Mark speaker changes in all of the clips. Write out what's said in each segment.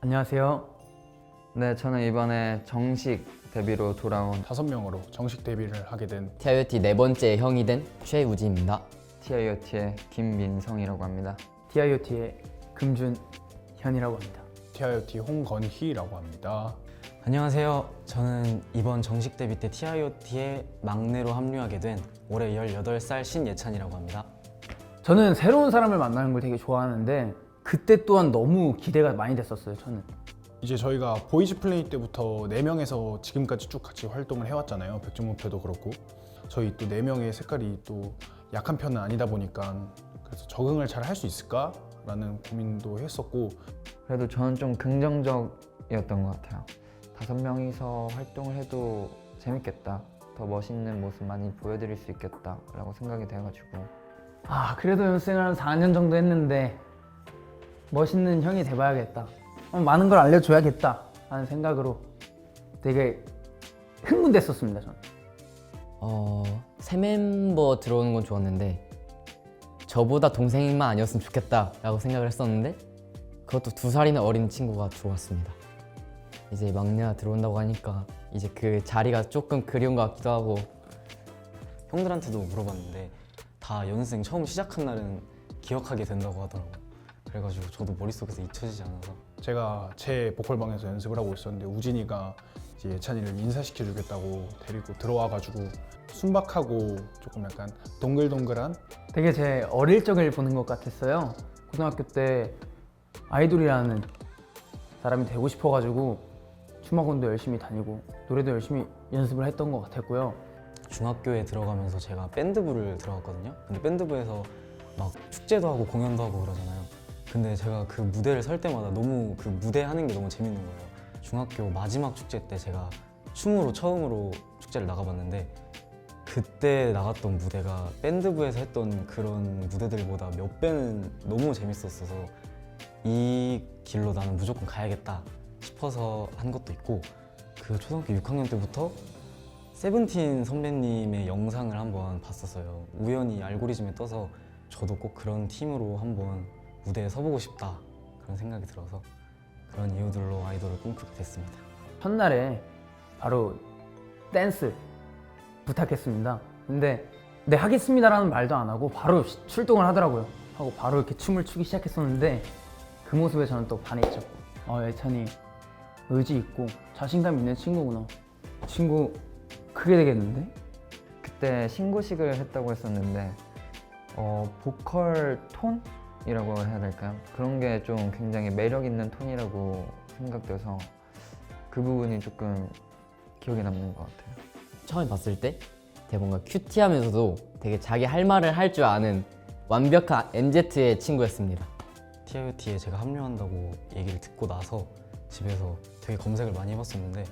Speaker 1: 안녕하세요.
Speaker 2: 네, 저는 이번에 정식 데뷔로 돌아온
Speaker 3: 5명으로 정식 데뷔를 하게 된
Speaker 4: TIOT 네 번째 형이 된 최우진입니다.
Speaker 2: TIOT의 김민성이라고 합니다.
Speaker 1: TIOT의 금준현이라고 합니다.
Speaker 3: TIOT 홍건희라고 합니다.
Speaker 5: 안녕하세요. 저는 이번 정식 데뷔 때 TIOT의 막내로 합류하게 된 올해 18살 신예찬이라고 합니다.
Speaker 1: 저는 새로운 사람을 만나는 걸 되게 좋아하는데 그때 또한 너무 기대가 많이 됐었어요. 저는.
Speaker 3: 이제 저희가 보이즈 플래닛 때부터 4명에서 지금까지 쭉 같이 활동을 해왔잖아요. 백종무표도 그렇고 저희 또 4명의 색깔이 또 약한 편은 아니다 보니까 그래서 적응을 잘 할 수 있을까라는 고민도 했었고
Speaker 2: 그래도 저는 좀 긍정적이었던 것 같아요. 5명이서 활동을 해도 재밌겠다. 더 멋있는 모습 많이 보여드릴 수 있겠다라고 생각이 돼가지고
Speaker 1: 그래도 연습생을 한 4년 정도 했는데 멋있는 형이 돼봐야겠다. 많은 걸 알려줘야겠다 하는 생각으로 되게 흥분됐었습니다. 저는.
Speaker 4: 새 멤버 들어오는 건 좋았는데 저보다 동생만 아니었으면 좋겠다라고 생각을 했었는데 그것도 2살이나 어린 친구가 들어왔습니다. 이제 막내가 들어온다고 하니까 이제 그 자리가 조금 그리운 것 같기도 하고.
Speaker 5: 형들한테도 물어봤는데 다 연습생 처음 시작한 날은 기억하게 된다고 하더라고요. 그래가지고 저도 머릿속에서 잊혀지지 않아서
Speaker 3: 제가 제 보컬방에서 연습을 하고 있었는데 우진이가 이제 예찬이를 인사시켜주겠다고 데리고 들어와가지고 순박하고 조금 약간 동글동글한
Speaker 1: 되게 제 어릴 적을 보는 것 같았어요. 고등학교 때 아이돌이라는 사람이 되고 싶어가지고 춤학원도 열심히 다니고 노래도 열심히 연습을 했던 것 같았고요.
Speaker 5: 중학교에 들어가면서 제가 밴드부를 들어갔거든요. 근데 밴드부에서 막 축제도 하고 공연도 하고 그러잖아요. 근데 제가 그 무대를 설 때마다 너무 그 무대 하는 게 너무 재밌는 거예요. 중학교 마지막 축제 때 제가 춤으로 처음으로 축제를 나가봤는데 그때 나갔던 무대가 밴드부에서 했던 그런 무대들보다 몇 배는 너무 재밌었어서 이 길로 나는 무조건 가야겠다 싶어서 한 것도 있고, 그 초등학교 6학년 때부터 세븐틴 선배님의 영상을 한번 봤었어요. 우연히 알고리즘에 떠서 저도 꼭 그런 팀으로 한번 무대에 서보고 싶다 그런 생각이 들어서 그런 이유들로 아이돌을 꿈꾸게 됐습니다.
Speaker 1: 첫날에 바로 댄스 부탁했습니다. 근데 네 하겠습니다라는 말도 안 하고 바로 출동을 하더라고요. 하고 바로 이렇게 춤을 추기 시작했었는데 그 모습에 저는 또 반했죠. 예찬이 의지 있고 자신감 있는 친구구나. 친구 크게 되겠는데?
Speaker 2: 그때 신고식을 했다고 했었는데 보컬 톤이라고 해야 될까요? 그런 게 좀 굉장히 매력 있는 톤이라고 생각돼서 그 부분이 조금 기억에 남는 것 같아요.
Speaker 4: 처음에 봤을 때 되게 뭔가 큐티하면서도 되게 자기 할 말을 할 줄 아는 완벽한 MZ의 친구였습니다.
Speaker 5: TIOT에 제가 합류한다고 얘기를 듣고 나서 집에서 되게 검색을 많이 해봤었는데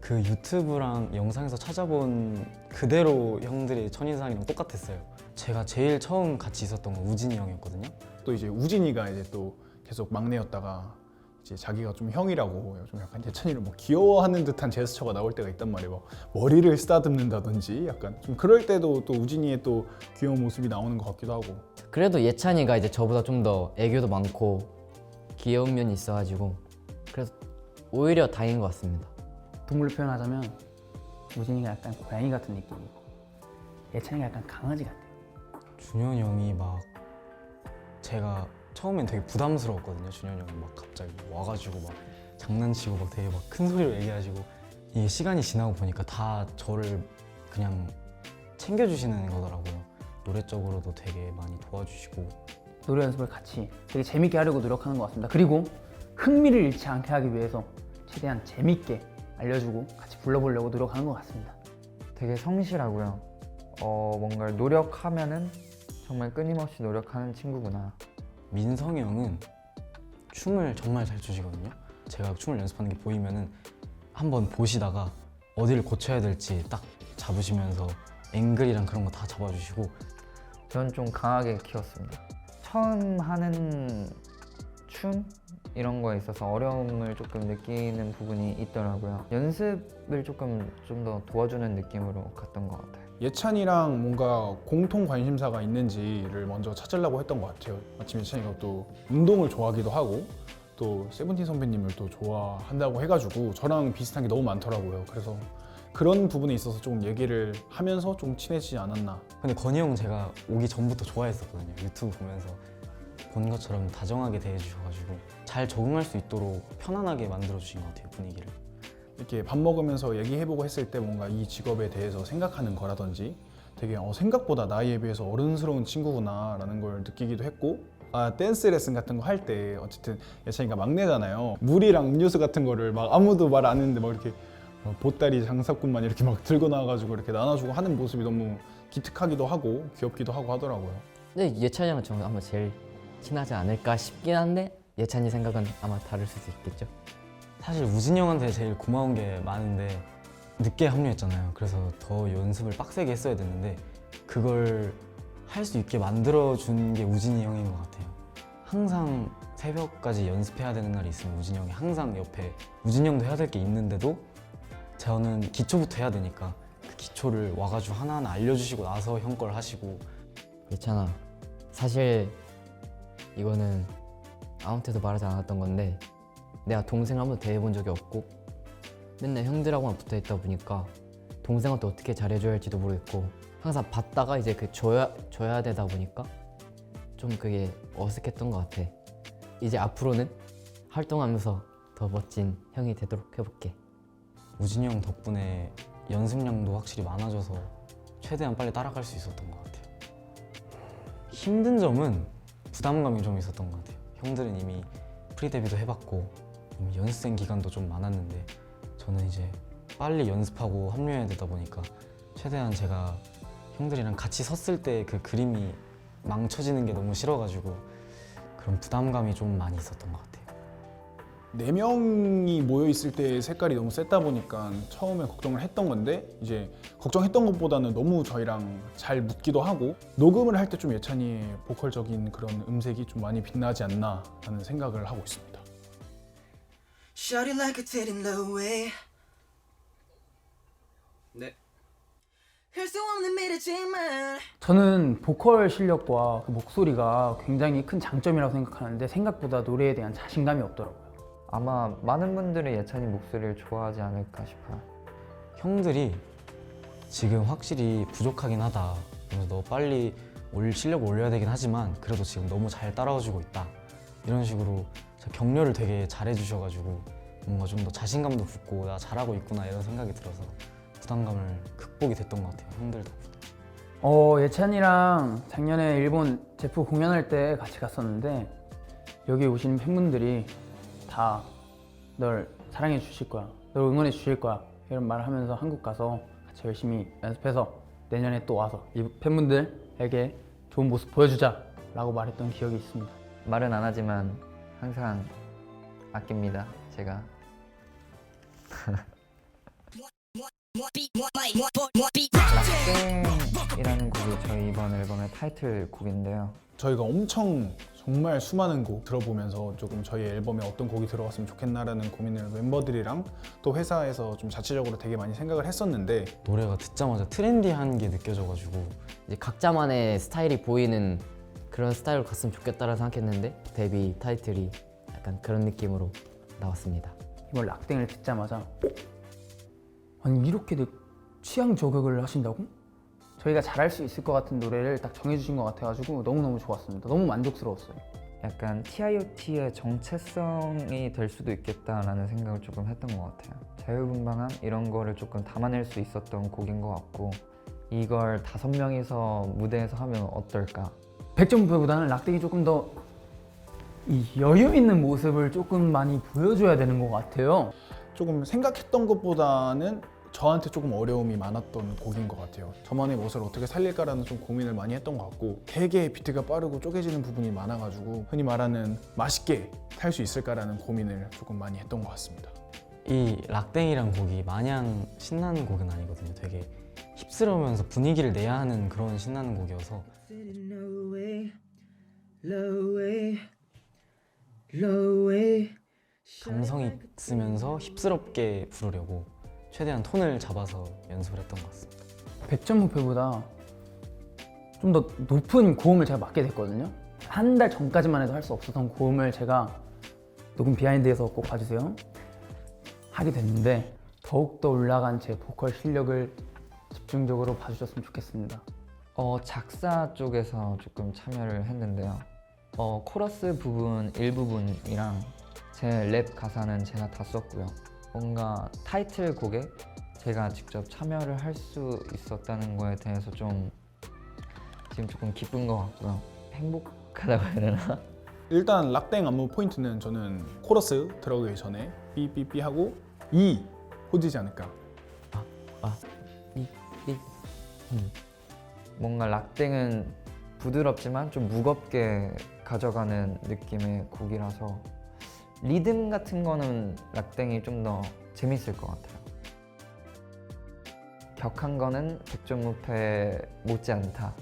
Speaker 5: 그 유튜브랑 영상에서 찾아본 그대로 형들의 첫인상이랑 똑같았어요. 제가 제일 처음 같이 있었던 건 우진이 형이었거든요.
Speaker 3: 또 이제 우진이가 이제 또 계속 막내였다가 이제 자기가 좀 형이라고 좀 약간 예찬이를 뭐 귀여워하는 듯한 제스처가 나올 때가 있단 말이에요. 막 머리를 쓰다듬는다든지 약간 좀 그럴 때도 또 우진이의 또 귀여운 모습이 나오는 것 같기도 하고.
Speaker 4: 그래도 예찬이가 이제 저보다 좀 더 애교도 많고 귀여운 면이 있어가지고 그래서 오히려 다행인 것 같습니다.
Speaker 1: 동물로 표현하자면 우진이가 약간 고양이 같은 느낌이고 예찬이가 약간 강아지 같아요.
Speaker 5: 준현이 형이 막 제가 처음엔 되게 부담스러웠거든요. 준현이 형이 막 갑자기 와가지고 막 장난치고 막 되게 막 큰 소리로 얘기하시고 이게 시간이 지나고 보니까 다 저를 그냥 챙겨주시는 거더라고요. 노래적으로도 되게 많이 도와주시고
Speaker 1: 노래 연습을 같이 되게 재밌게 하려고 노력하는 것 같습니다. 그리고 흥미를 잃지 않게 하기 위해서 최대한 재밌게 알려주고 같이 불러보려고 노력하는 것 같습니다.
Speaker 2: 되게 성실하고요. 뭔가를 노력하면은 정말 끊임없이 노력하는 친구구나.
Speaker 5: 민성이 형은 춤을 정말 잘 추시거든요. 제가 춤을 연습하는 게 보이면은 한번 보시다가 어디를 고쳐야 될지 딱 잡으시면서 앵글이랑 그런 거 다 잡아주시고
Speaker 2: 저는 좀 강하게 키웠습니다. 처음 하는 춤 이런 거에 있어서 어려움을 조금 느끼는 부분이 있더라고요. 연습을 좀 더 도와주는 느낌으로 갔던 것 같아요.
Speaker 3: 예찬이랑 뭔가 공통 관심사가 있는지를 먼저 찾으려고 했던 것 같아요. 마침 예찬이가 또 운동을 좋아하기도 하고 또 세븐틴 선배님을 또 좋아한다고 해가지고 저랑 비슷한 게 너무 많더라고요. 그래서 그런 부분에 있어서 좀 얘기를 하면서 좀 친해지지 않았나.
Speaker 5: 근데 건희 형 제가 오기 전부터 좋아했었거든요. 유튜브 보면서 본 것처럼 다정하게 대해주셔가지고 잘 적응할 수 있도록 편안하게 만들어주신 것 같아요, 분위기를.
Speaker 3: 이렇게 밥 먹으면서 얘기해보고 했을 때 뭔가 이 직업에 대해서 생각하는 거라든지 되게 생각보다 나이에 비해서 어른스러운 친구구나 라는 걸 느끼기도 했고, 댄스 레슨 같은 거 할 때 어쨌든 예찬이가 막내잖아요. 물이랑 음료수 같은 거를 막 아무도 말 안 했는데 막 이렇게 보따리 장사꾼만 이렇게 막 들고 나와가지고 이렇게 나눠주고 하는 모습이 너무 기특하기도 하고 귀엽기도 하고 하더라고요.
Speaker 4: 근데 예찬이랑 저는 아마 제일 친하지 않을까 싶긴 한데 예찬이 생각은 아마 다를 수도 있겠죠.
Speaker 5: 사실 우진이 형한테 제일 고마운 게 많은데 늦게 합류했잖아요. 그래서 더 연습을 빡세게 했어야 됐는데 그걸 할 수 있게 만들어준 게 우진이 형인 것 같아요. 항상 새벽까지 연습해야 되는 날이 있으면 우진이 형이 항상 옆에, 우진이 형도 해야 될 게 있는데도 저는 기초부터 해야 되니까 그 기초를 와가지고 하나하나 알려주시고 나서 형 걸 하시고.
Speaker 4: 예찬아, 사실 이거는 아무한테도 말하지 않았던 건데 내가 동생 한 번도 대해본 적이 없고 맨날 형들하고만 붙어있다 보니까 동생한테 어떻게 잘해줘야 할지도 모르겠고 항상 받다가 이제 그 줘야 되다 보니까 좀 그게 어색했던 것 같아. 이제 앞으로는 활동하면서 더 멋진 형이 되도록 해볼게.
Speaker 5: 우진이 형 덕분에 연습량도 확실히 많아져서 최대한 빨리 따라갈 수 있었던 것 같아요. 힘든 점은 부담감이 좀 있었던 것 같아요. 형들은 이미 프리 데뷔도 해봤고 이미 연습생 기간도 좀 많았는데 저는 이제 빨리 연습하고 합류해야 되다 보니까 최대한 제가 형들이랑 같이 섰을 때 그 그림이 망쳐지는 게 너무 싫어가지고 그런 부담감이 좀 많이 있었던 것 같아요.
Speaker 3: 4명이 모여 있을 때 색깔이 너무 셌다 보니까 처음에 걱정을 했던 건데 이제 걱정했던 것보다는 너무 저희랑 잘 묻기도 하고 녹음을 할 때 좀 예찬이의 보컬적인 그런 음색이 좀 많이 빛나지 않나 하는 생각을 하고 있습니다.
Speaker 6: Shawty like a titty no way.
Speaker 7: 네.
Speaker 6: 할 수 없는 미래지만
Speaker 1: 저는 보컬 실력과 그 목소리가 굉장히 큰 장점이라고 생각하는데 생각보다 노래에 대한 자신감이 없더라고요.
Speaker 2: 아마 많은 분들이 예찬이 목소리를 좋아하지 않을까 싶어요.
Speaker 5: 형들이 지금 확실히 부족하긴 하다. 그래서 너 빨리 실력을 올려야 되긴 하지만 그래도 지금 너무 잘 따라와주고 있다. 이런 식으로 격려를 되게 잘해주셔가지고 뭔가 좀 더 자신감도 붙고 나 잘하고 있구나 이런 생각이 들어서 부담감을 극복이 됐던 것 같아요. 형들 덕분에.
Speaker 1: 예찬이랑 작년에 일본 제프 공연할 때 같이 갔었는데 여기 오신 팬분들이 다 널 사랑해 주실 거야, 널 응원해 주실 거야 이런 말을 하면서 한국 가서 같이 열심히 연습해서 내년에 또 와서 이 팬분들에게 좋은 모습 보여주자 라고 말했던 기억이 있습니다.
Speaker 2: 말은 안 하지만 항상 아낍니다, 제가. 락땡이라는 곡이 저희 이번 앨범의 타이틀곡인데요.
Speaker 3: 저희가 엄청 정말 수많은 곡 들어보면서 조금 저희 앨범에 어떤 곡이 들어갔으면 좋겠나라는 고민을 멤버들이랑 또 회사에서 좀 자체적으로 되게 많이 생각을 했었는데
Speaker 5: 노래가 듣자마자 트렌디한 게 느껴져가지고
Speaker 4: 이제 각자만의 스타일이 보이는 그런 스타일로 갔으면 좋겠다라고 생각했는데 데뷔 타이틀이 약간 그런 느낌으로 나왔습니다.
Speaker 1: 이번 락땡을 듣자마자 아니 이렇게 취향 저격을 하신다고? 저희가 잘할 수 있을 것 같은 노래를 딱 정해주신 것 같아가지고 너무너무 좋았습니다. 너무 만족스러웠어요.
Speaker 2: 약간 TIOT의 정체성이 될 수도 있겠다라는 생각을 조금 했던 것 같아요. 자유분방함 이런 거를 조금 담아낼 수 있었던 곡인 것 같고 이걸 5명이서 무대에서 하면 어떨까?
Speaker 1: 100점 무대보다는 락땡이 조금 더 이 여유 있는 모습을 조금 많이 보여줘야 되는 것 같아요.
Speaker 3: 조금 생각했던 것보다는 저한테 조금 어려움이 많았던 곡인 것 같아요. 저만의 모습을 어떻게 살릴까라는 좀 고민을 많이 했던 것 같고 되게 비트가 빠르고 쪼개지는 부분이 많아가지고 흔히 말하는 맛있게 탈 수 있을까라는 고민을 조금 많이 했던 것 같습니다.
Speaker 5: 이 락땡이란 곡이 마냥 신나는 곡은 아니거든요. 되게 힙스러우면서 분위기를 내야 하는 그런 신나는 곡이어서
Speaker 6: Titty no way. Low way. Low way.
Speaker 5: 감성이 있으면서 힙스럽게 부르려고 최대한 톤을 잡아서 연습을 했던 것 같습니다.
Speaker 1: 100점 무패보다 좀 더 높은 고음을 제가 맡게 됐거든요. 한 달 전까지만 해도 할 수 없었던 고음을 제가 녹음 비하인드에서 꼭 봐주세요. 하게 됐는데 더욱더 올라간 제 보컬 실력을 집중적으로 봐주셨으면 좋겠습니다.
Speaker 2: 작사 쪽에서 조금 참여를 했는데요. 코러스 부분 일부분이랑 제 랩 가사는 제가 다 썼고요. 뭔가 타이틀곡에 제가 직접 참여를 할 수 있었다는 거에 대해서 좀 지금 조금 기쁜 것 같고요. 행복하다고 해야 되나?
Speaker 3: 일단 락땡 안무 포인트는 저는 코러스 들어가기 전에 삐삐삐 하고 이 호지지 않을까.
Speaker 2: 뭔가 락땡은 부드럽지만 좀 무겁게 가져가는 느낌의 곡이라서 리듬 같은 거는 락땡이 좀 더 재밌을 것 같아요. 격한 거는 백종무패 못지않다.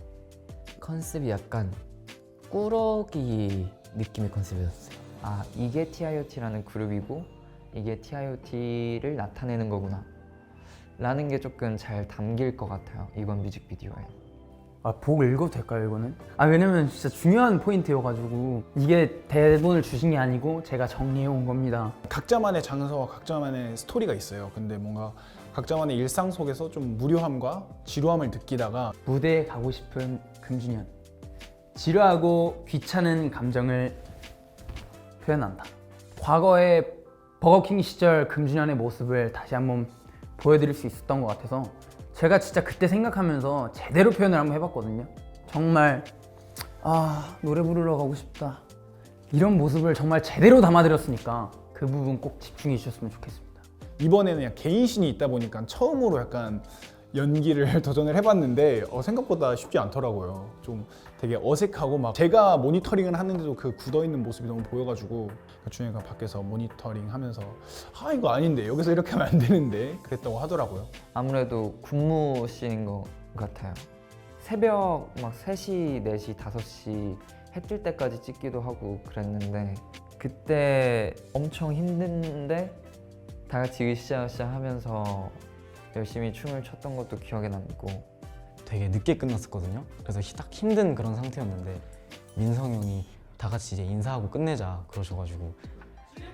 Speaker 4: 컨셉이 약간 꾸러기 느낌의 컨셉이었어요.
Speaker 2: 이게 TIOT라는 그룹이고 이게 TIOT를 나타내는 거구나 라는 게 조금 잘 담길 것 같아요, 이번 뮤직비디오에.
Speaker 1: 보고 읽어도 될까요, 이거는? 왜냐면 진짜 중요한 포인트여가지고 이게 대본을 주신 게 아니고 제가 정리해 온 겁니다.
Speaker 3: 각자만의 장소와 각자만의 스토리가 있어요. 근데 뭔가 각자만의 일상 속에서 좀 무료함과 지루함을 느끼다가
Speaker 1: 무대에 가고 싶은 금준현. 지루하고 귀찮은 감정을 표현한다. 과거의 버거킹 시절 금준현의 모습을 다시 한번 보여드릴 수 있었던 것 같아서 제가 진짜 그때 생각하면서 제대로 표현을 한번 해봤거든요. 정말 노래 부르러 가고 싶다 이런 모습을 정말 제대로 담아드렸으니까 그 부분 꼭 집중해 주셨으면 좋겠습니다.
Speaker 3: 이번에는 그냥 개인신이 있다 보니까 처음으로 약간 연기를 도전을 해봤는데 생각보다 쉽지 않더라고요. 좀 되게 어색하고 막 제가 모니터링을 하는데도 그 굳어있는 모습이 너무 보여가지고 준혁이가 밖에서 모니터링 하면서 이거 아닌데 여기서 이렇게 하면 안 되는데 그랬다고 하더라고요.
Speaker 2: 아무래도 군무 씬인 것 같아요. 새벽 막 3시, 4시, 5시 해 뜰 때까지 찍기도 하고 그랬는데 그때 엄청 힘든데 다 같이 으쌰으쌰 하면서 열심히 춤을 췄던 것도 기억에 남고.
Speaker 5: 되게 늦게 끝났었거든요. 그래서 딱 힘든 그런 상태였는데 민성 형이 다 같이 이제 인사하고 끝내자 그러셔가지고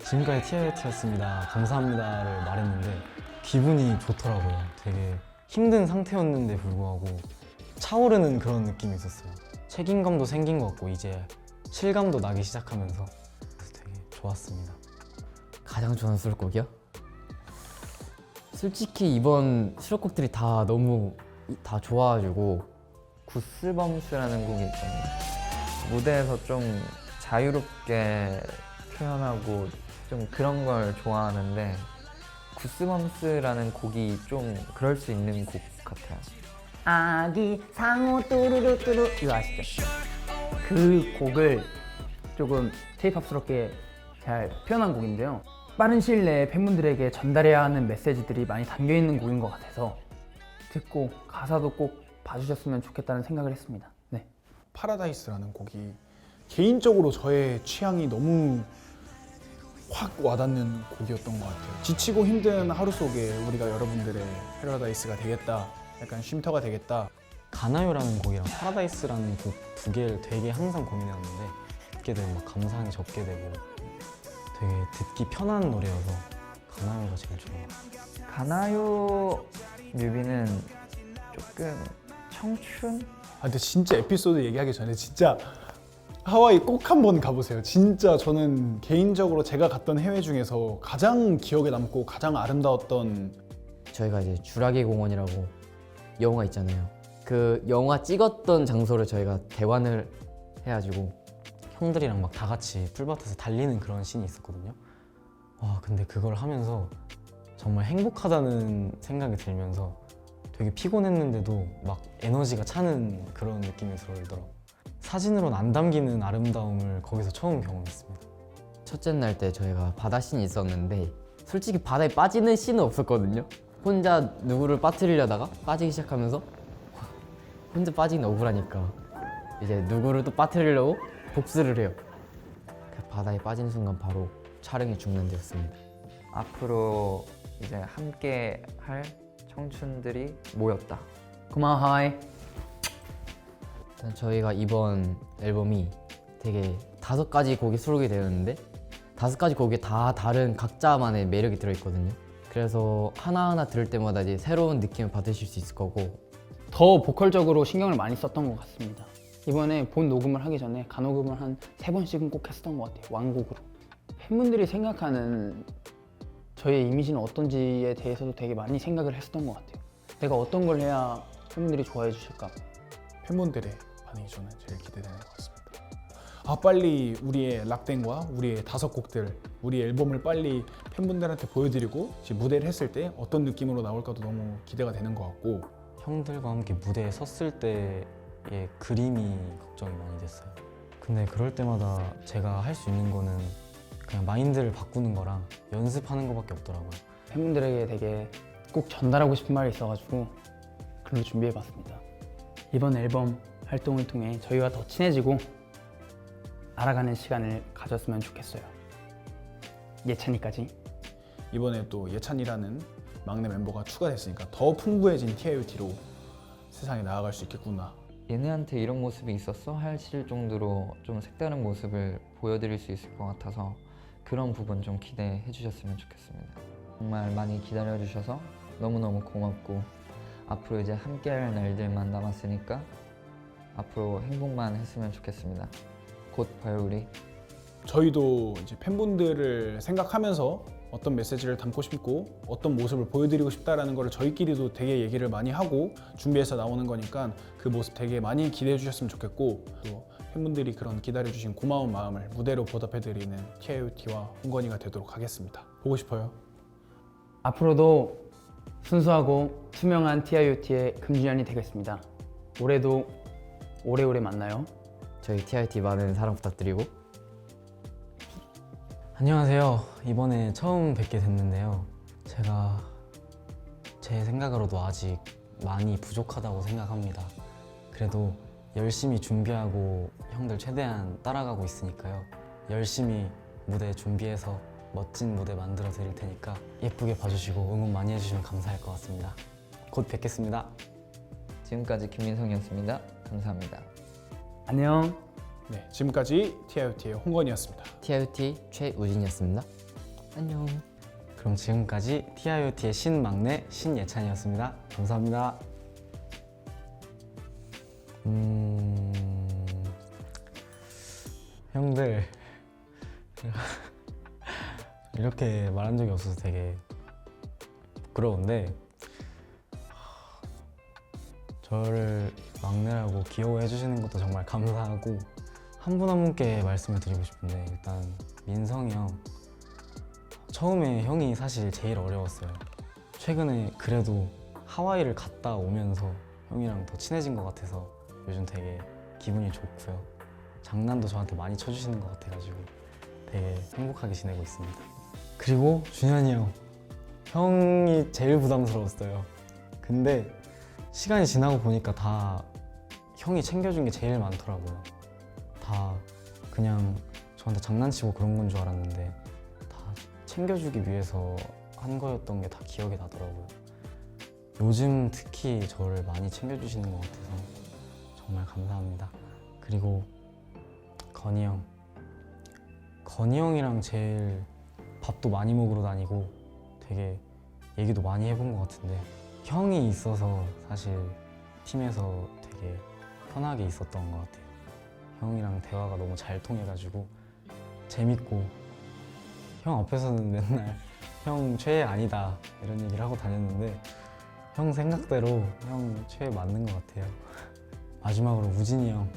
Speaker 5: 지금까지 TIOT였습니다. 감사합니다를 말했는데 기분이 좋더라고요. 되게 힘든 상태였는데 불구하고 차오르는 그런 느낌이 있었어요. 책임감도 생긴 것 같고 이제 실감도 나기 시작하면서 그래서 되게 좋았습니다.
Speaker 4: 가장 좋아하는 수록곡이요? 솔직히 이번 수록곡들이 다 너무 다 좋아가지고
Speaker 2: 구스범스라는 곡이 있거든요. 무대에서 좀 자유롭게 표현하고 좀 그런 걸 좋아하는데 구스범스라는 곡이 좀 그럴 수 있는 곡 같아요.
Speaker 1: 아기 상어 뚜루루 뚜루 이거 아시죠? 그 곡을 조금 K-팝스럽게 잘 표현한 곡인데요. 빠른 시일 내에 팬분들에게 전달해야 하는 메시지들이 많이 담겨있는 곡인 것 같아서 듣고 가사도 꼭 봐주셨으면 좋겠다는 생각을 했습니다. 네.
Speaker 3: 파라다이스라는 곡이 개인적으로 저의 취향이 너무 확 와닿는 곡이었던 것 같아요. 지치고 힘든 하루 속에 우리가 여러분들의 파라다이스가 되겠다, 약간 쉼터가 되겠다.
Speaker 5: 가나요라는 곡이랑 파라다이스라는 곡 두 개를 되게 항상 고민해왔는데 듣게 되면 막 감상이 적게 되고 되게 듣기 편한 노래여서 가나요가 제일 좋은 것 같아요.
Speaker 2: 가나요 뮤비는 조금 청춘?
Speaker 3: 근데 진짜 에피소드 얘기하기 전에 진짜 하와이 꼭 한번 가보세요. 진짜 저는 개인적으로 제가 갔던 해외 중에서 가장 기억에 남고 가장 아름다웠던
Speaker 4: 저희가 이제 주라기 공원이라고 영화가 있잖아요. 그 영화 찍었던 장소를 저희가 대관을 해가지고
Speaker 5: 형들이랑 막 다 같이 풀밭에서 달리는 그런 씬이 있었거든요. 와, 근데 그걸 하면서 정말 행복하다는 생각이 들면서 되게 피곤했는데도 막 에너지가 차는 그런 느낌이 들더라고요. 사진으로는 안 담기는 아름다움을 거기서 처음 경험했습니다.
Speaker 4: 첫째 날 때 저희가 바다 씬이 있었는데 솔직히 바다에 빠지는 씬은 없었거든요. 혼자 누구를 빠뜨리려다가 빠지기 시작하면서 혼자 빠지긴 억울하니까 이제 누구를 또 빠뜨리려고 복수를 해요. 그 바다에 빠진 순간 바로 촬영이 중단되었습니다.
Speaker 2: 앞으로 이제 함께 할 청춘들이 모였다.
Speaker 1: 고마워 하와이.
Speaker 4: 일단 저희가 이번 앨범이 되게 5가지 곡이 수록이 되었는데 5가지 곡이 다 다른 각자만의 매력이 들어있거든요. 그래서 하나하나 들을 때마다 이제 새로운 느낌을 받으실 수 있을 거고
Speaker 1: 더 보컬적으로 신경을 많이 썼던 것 같습니다. 이번에 본 녹음을 하기 전에 간호금을 한 3번씩은 꼭 했었던 것 같아요. 완곡으로. 팬분들이 생각하는 저의 이미지는 어떤지에 대해서도 되게 많이 생각을 했었던 것 같아요. 내가 어떤 걸 해야 팬분들이 좋아해 주실까?
Speaker 3: 팬분들의 반응이 저는 제일 기대되는 것 같습니다. 아, 빨리 우리의 락댕과 우리의 5곡들, 우리 앨범을 빨리 팬분들한테 보여드리고 이제 무대를 했을 때 어떤 느낌으로 나올까도 너무 기대가 되는 것 같고,
Speaker 5: 형들과 함께 무대에 섰을 때의 그림이 걱정이 많이 됐어요. 근데 그럴 때마다 제가 할 수 있는 거는 그냥 마인드를 바꾸는 거랑 연습하는 거밖에 없더라고요.
Speaker 1: 팬분들에게 되게 꼭 전달하고 싶은 말이 있어가지고 글로 준비해봤습니다. 이번 앨범 활동을 통해 저희와 더 친해지고 알아가는 시간을 가졌으면 좋겠어요. 예찬이까지.
Speaker 3: 이번에 또 예찬이라는 막내 멤버가 추가됐으니까 더 풍부해진 TIOT로 세상에 나아갈 수 있겠구나.
Speaker 2: 얘네한테 이런 모습이 있었어? 하실 정도로 좀 색다른 모습을 보여드릴 수 있을 것 같아서 그런 부분 좀 기대해 주셨으면 좋겠습니다. 정말 많이 기다려 주셔서 너무너무 고맙고 앞으로 이제 함께할 날들만 남았으니까 앞으로 행복만 했으면 좋겠습니다. 곧 봐요 우리.
Speaker 3: 저희도 이제 팬분들을 생각하면서 어떤 메시지를 담고 싶고 어떤 모습을 보여드리고 싶다라는 거를 저희끼리도 되게 얘기를 많이 하고 준비해서 나오는 거니까 그 모습 되게 많이 기대해 주셨으면 좋겠고, 또 팬분들이 그런 기다려 주신 고마운 마음을 무대로 보답해드리는 TIOT와 홍건이가 되도록 하겠습니다. 보고 싶어요.
Speaker 1: 앞으로도 순수하고 투명한 TIOT의 금주연이 되겠습니다. 올해도 오래오래 만나요.
Speaker 4: 저희 TIT 많은 사랑 부탁드리고
Speaker 5: 안녕하세요. 이번에 처음 뵙게 됐는데요. 제가 제 생각으로도 아직 많이 부족하다고 생각합니다. 그래도 열심히 준비하고 형들 최대한 따라가고 있으니까요. 열심히 무대 준비해서 멋진 무대 만들어 드릴 테니까 예쁘게 봐주시고 응원 많이 해주시면 감사할 것 같습니다. 곧 뵙겠습니다.
Speaker 2: 지금까지 김민성이었습니다. 감사합니다.
Speaker 1: 안녕.
Speaker 3: 네, 지금까지 TIOT의 홍건이었습니다.
Speaker 4: TIT 최우진이었습니다. 안녕.
Speaker 5: 그럼 지금까지 TIOT의 신막내 신예찬이었습니다. 감사합니다. 형들 이렇게 말한 적이 없어서 되게 부끄러운데 저를 막내라고 귀여워해 주시는 것도 정말 감사하고 한 분 한 분께 말씀을 드리고 싶은데, 일단 민성이 형 처음에 형이 사실 제일 어려웠어요. 최근에 그래도 하와이를 갔다 오면서 형이랑 더 친해진 것 같아서 요즘 되게 기분이 좋고요. 장난도 저한테 많이 쳐주시는 것 같아가지고 되게 행복하게 지내고 있습니다. 그리고 준현이 형, 형이 제일 부담스러웠어요. 근데 시간이 지나고 보니까 다 형이 챙겨준 게 제일 많더라고요. 다 그냥 저한테 장난치고 그런 건 줄 알았는데 다 챙겨주기 위해서 한 거였던 게 다 기억이 나더라고요. 요즘 특히 저를 많이 챙겨주시는 것 같아서 정말 감사합니다. 그리고 건이 형, 건이 형이랑 제일 밥도 많이 먹으러 다니고 되게 얘기도 많이 해본 것 같은데, 형이 있어서 사실 팀에서 되게 편하게 있었던 것 같아요. 형이랑 대화가 너무 잘 통해가지고 재밌고, 형 앞에서는 맨날 형 최애 아니다 이런 얘기를 하고 다녔는데 형 생각대로 형 최애 맞는 것 같아요. 마지막으로 우진이 형,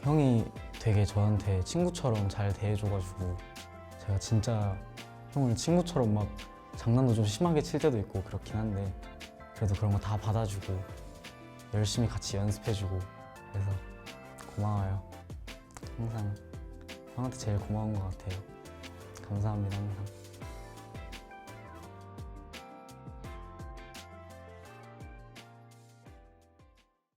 Speaker 5: 형이 되게 저한테 친구처럼 잘 대해줘가지고 제가 진짜 형을 친구처럼 막 장난도 좀 심하게 칠 때도 있고 그렇긴 한데 그래도 그런 거 다 받아주고 열심히 같이 연습해주고 그래서 고마워요. 항상 형한테 제일 고마운 것 같아요. 감사합니다 항상.